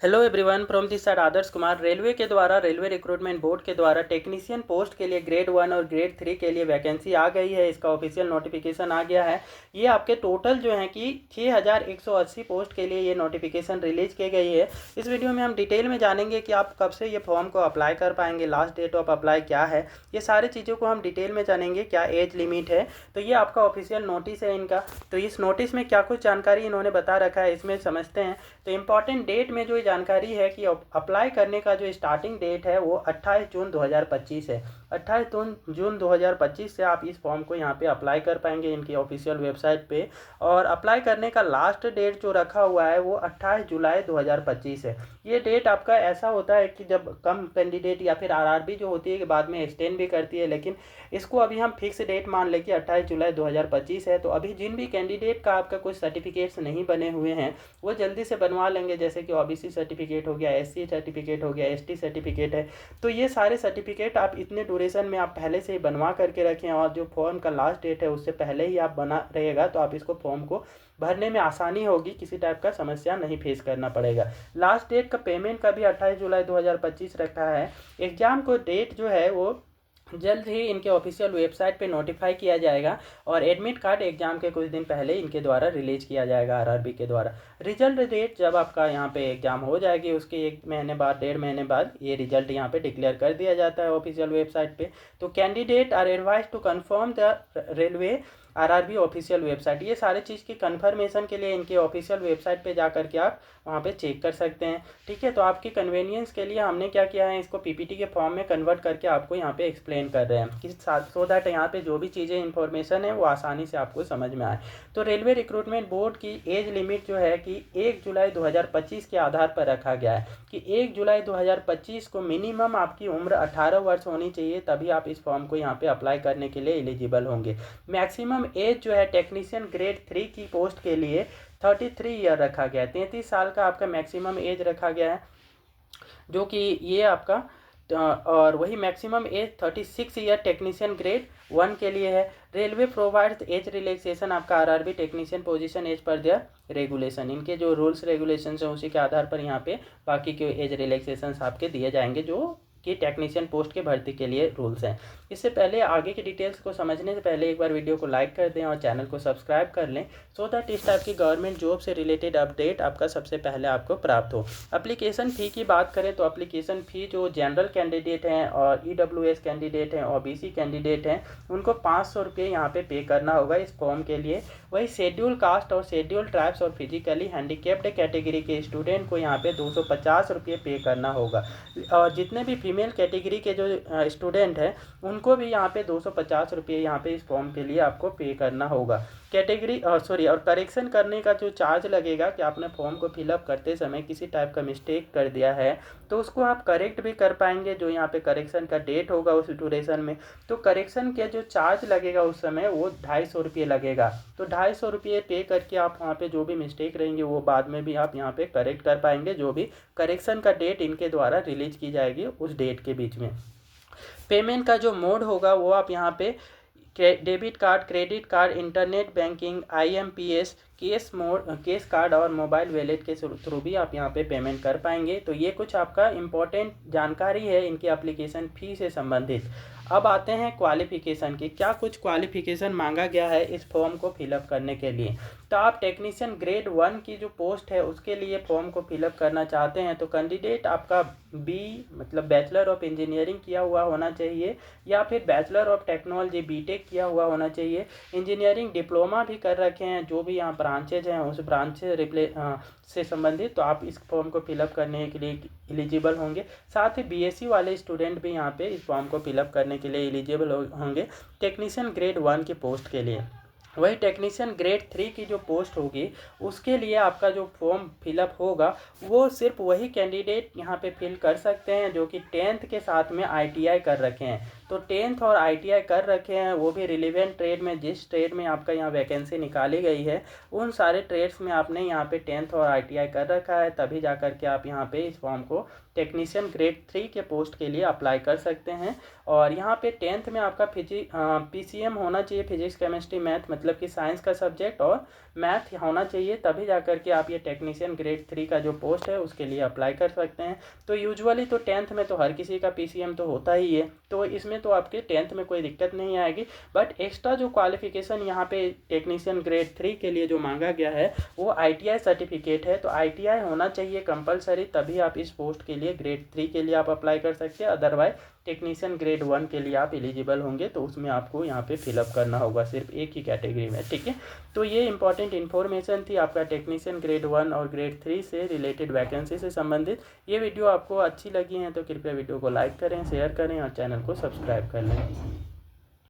Hello everyone from this side Adarsh Kumar. Railway के द्वारा railway recruitment board के द्वारा टेक्नीशियन पोस्ट के लिए ग्रेड 1 और ग्रेड 3 के लिए वैकेंसी आ गई है। इसका ऑफिशियल नोटिफिकेशन आ गया है। ये आपके टोटल जो है कि 6180 पोस्ट के लिए ये नोटिफिकेशन रिलीज की गई है। इस वीडियो में हम डिटेल में जानेंगे कि आप कब से ये फॉर्म को अप्लाई कर पाएंगे, लास्ट डेट ऑफ अप्लाई क्या है, ये सारी चीज़ों को हम डिटेल में जानेंगे। क्या एज लिमिट है, तो ये आपका ऑफिशियल नोटिस है इनका। तो इस नोटिस में क्या कुछ जानकारी इन्होंने बता रखा है इसमें समझते हैं। तो इम्पॉर्टेंट डेट में जो जानकारी है कि अप्लाई करने का जो स्टार्टिंग डेट है वो 28 जून 2025 है। 28 जून 2025 से आप इस फॉर्म को यहाँ पे अप्लाई कर पाएंगे इनकी ऑफिशियल वेबसाइट पे। और अप्लाई करने का लास्ट डेट जो रखा हुआ है वो 28 जुलाई 2025 है। ये डेट आपका ऐसा होता है कि जब कम कैंडिडेट या फिर आरआरबी जो होती है कि बाद में एक्सटेंड भी करती है, लेकिन इसको अभी हम फिक्स डेट मान लें कि 28 जुलाई 2025 है। तो अभी जिन भी कैंडिडेट का आपका कुछ सर्टिफिकेट्स नहीं बने हुए हैं वो जल्दी से बनवा लेंगे, जैसे कि ओबीसी सर्टिफिकेट हो गया, एससी सर्टिफिकेट हो गया, एसटी सर्टिफिकेट है। तो ये सारे सर्टिफिकेट आप इतने ड्यूरेशन में आप पहले से ही बनवा करके रखें, और जो फॉर्म का लास्ट डेट है उससे पहले ही आप बना रहेगा तो आप इसको फॉर्म को भरने में आसानी होगी, किसी टाइप का समस्या नहीं फेस करना पड़ेगा। लास्ट डेट का पेमेंट का भी 28 जुलाई 2025 रखा है। एग्ज़ाम को डेट जो है वो जल्द ही इनके ऑफिशियल वेबसाइट पे नोटिफाई किया जाएगा, और एडमिट कार्ड एग्जाम के कुछ दिन पहले इनके द्वारा रिलीज किया जाएगा आरआरबी के द्वारा। रिजल्ट डेट जब आपका यहाँ पे एग्जाम हो जाएगी उसके 1 महीने बाद, 1.5 महीने बाद ये रिजल्ट यहाँ पे डिक्लेयर कर दिया जाता है ऑफिशियल वेबसाइट पे। तो candidate are advise to confirm the railway RRB official website. ये सारे चीज़ की कंफर्मेशन के लिए इनके ऑफिशियल वेबसाइट पे जा करके आप वहाँ पे चेक कर सकते हैं। ठीक है, तो आपकी कन्वीनियंस के लिए हमने क्या किया है, इसको पीपीटी के फॉर्म में कन्वर्ट करके आपको यहाँ पे एक्सप्लेन कर रहे हैं कि सो दैट यहाँ पे जो भी चीज़ें इंफॉर्मेशन है वो आसानी से आपको समझ में आए। तो रेलवे रिक्रूटमेंट बोर्ड की एज लिमिट जो है कि 1 जुलाई 2025 के आधार पर रखा गया है कि 1 जुलाई 2025 को मिनिमम आपकी उम्र 18 वर्ष होनी चाहिए, तभी आप इस फॉर्म को यहाँ पे अप्लाई करने के लिए एलिजिबल होंगे। मैक्सिमम एज जो है टेक्नीशियन ग्रेड 3 की पोस्ट के लिए 33 ईयर रखा गया है। 33 साल का आपका मैक्सिमम एज रखा गया है, जो कि ये आपका और वही maximum age 36 year technician grade 1 के लिए है। रेलवे प्रोवाइड्स एज रिलैक्सेशन आपका आरआरबी टेक्नीशियन पोजीशन एज पर दिया रेगुलेशन, इनके जो रूल्स रेगुलेशन हैं उसी के आधार पर यहाँ पे बाकी के एज रिलैक्सेशन आपके दिए जाएंगे जो कि टेक्नीशियन पोस्ट के भर्ती के लिए रूल्स हैं। इससे पहले आगे की डिटेल्स को समझने से पहले एक बार वीडियो को लाइक कर दें और चैनल को सब्सक्राइब कर लें, सो दैट इस टाइप की गवर्नमेंट जॉब से रिलेटेड अपडेट आपका सबसे पहले आपको प्राप्त हो। एप्लीकेशन फ़ी की बात करें तो एप्लीकेशन फ़ी जो जनरल कैंडिडेट हैं और ईडब्ल्यूएस कैंडिडेट हैं, ओबीसी कैंडिडेट हैं, उनको 500 रुपये यहाँ पे पे करना होगा इस फॉर्म के लिए। वही शेड्यूल कास्ट और शेड्यूल ट्राइब्स और फिजिकली हैंडीकेप्ड कैटेगरी के स्टूडेंट को यहाँ पे 250 रुपये पे करना होगा। और जितने भी फीमेल कैटेगरी के जो स्टूडेंट हैं उनको भी यहाँ पे 250 रुपये यहाँ पे इस फॉर्म के लिए आपको पे करना होगा। कैटेगरी और करेक्शन करने का जो चार्ज लगेगा कि आपने फॉर्म को फिलअप करते समय किसी टाइप का मिस्टेक कर दिया है तो उसको आप करेक्ट भी कर पाएंगे। जो यहाँ पे करेक्शन का डेट होगा उस ड्यूरेशन में, तो करेक्शन के जो चार्ज लगेगा उस समय वो 250 रुपये लगेगा। तो 250 रुपये पे करके आप वहाँ पे जो भी मिस्टेक रहेंगे वो बाद में भी आप यहाँ पे करेक्ट कर पाएंगे, जो भी करेक्शन का डेट इनके द्वारा रिलीज की जाएगी उस डेट के बीच में। पेमेंट का जो मोड होगा वो आप यहाँ पे debit card, credit card, internet banking, IMPS, case card और मोबाइल वॉलेट के थ्रू भी आप यहाँ पे पेमेंट कर पाएंगे। तो ये कुछ आपका इम्पोर्टेंट जानकारी है इनकी एप्लीकेशन फ़ी से संबंधित। अब आते हैं क्वालिफ़िकेशन की, क्या कुछ क्वालिफ़िकेशन मांगा गया है इस फॉर्म को फिलअप करने के लिए। तो आप टेक्नीशियन ग्रेड 1 की जो पोस्ट है उसके लिए फॉर्म को फिलअप करना चाहते हैं तो कैंडिडेट आपका मतलब बैचलर ऑफ इंजीनियरिंग किया हुआ होना चाहिए, या फिर बैचलर ऑफ टेक्नोलॉजी बीटेक किया हुआ होना चाहिए। इंजीनियरिंग डिप्लोमा भी कर रखे हैं, जो भी यहाँ ब्रांचेज हैं उस ब्रांच से संबंधित, तो आप इस फॉर्म को फिलअप करने के लिए एलिजिबल होंगे। साथ ही बीएससी वाले स्टूडेंट भी यहाँ पे इस फॉर्म को फिलअप करने के लिए एलिजिबल होंगे टेक्नीशियन ग्रेड 1 की पोस्ट के लिए। वही टेक्नीशियन ग्रेड 3 की जो पोस्ट होगी उसके लिए आपका जो फॉर्म फिलअप होगा वो सिर्फ वही कैंडिडेट यहाँ पे फिल कर सकते हैं जो कि 10th के साथ में आईटीआई कर रखे हैं। तो 10th और ITI कर रखे हैं, वो भी रिलेवेंट ट्रेड में, जिस ट्रेड में आपका यहाँ वैकेंसी निकाली गई है उन सारे ट्रेड्स में आपने यहाँ पे 10th और ITI कर रखा है, तभी जा कर के आप यहाँ पे इस फॉर्म को टेक्नीशियन ग्रेड 3 के पोस्ट के लिए अप्लाई कर सकते हैं। और यहाँ पे 10th में आपका PCM होना चाहिए, फिजिक्स केमिस्ट्री मैथ, मतलब कि साइंस का सब्जेक्ट, और मैथ होना चाहिए, तभी जा कर के आप ये टेक्नीशियन ग्रेड 3 का जो पोस्ट है उसके लिए अप्लाई कर सकते हैं। तो यूजुअली तो 10th में तो हर किसी का PCM तो होता ही है, तो इसमें तो आपके 10th में कोई दिक्कत नहीं आएगी। बट एक्स्ट्रा जो क्वालिफिकेशन यहाँ पे टेक्नीशियन ग्रेड 3 के लिए जो मांगा गया है वो ITI सर्टिफिकेट है, तो ITI होना चाहिए कंपलसरी, तभी आप इस पोस्ट के लिए ग्रेड 3 के लिए आप अप्लाई कर सकते हैं। अदरवाइज टेक्नीशियन ग्रेड 1 के लिए आप एलिजिबल होंगे, तो उसमें आपको यहाँ पे फिलअप करना होगा सिर्फ एक ही कैटेगरी में, ठीक है। तो ये इंपॉर्टेंट इन्फॉर्मेशन थी आपका टेक्नीशियन ग्रेड 1 और ग्रेड 3 से रिलेटेड वैकेंसी से संबंधित। ये वीडियो आपको अच्छी लगी है तो कृपया वीडियो को लाइक करें, शेयर करें और चैनल को सब्सक्राइब कर लें।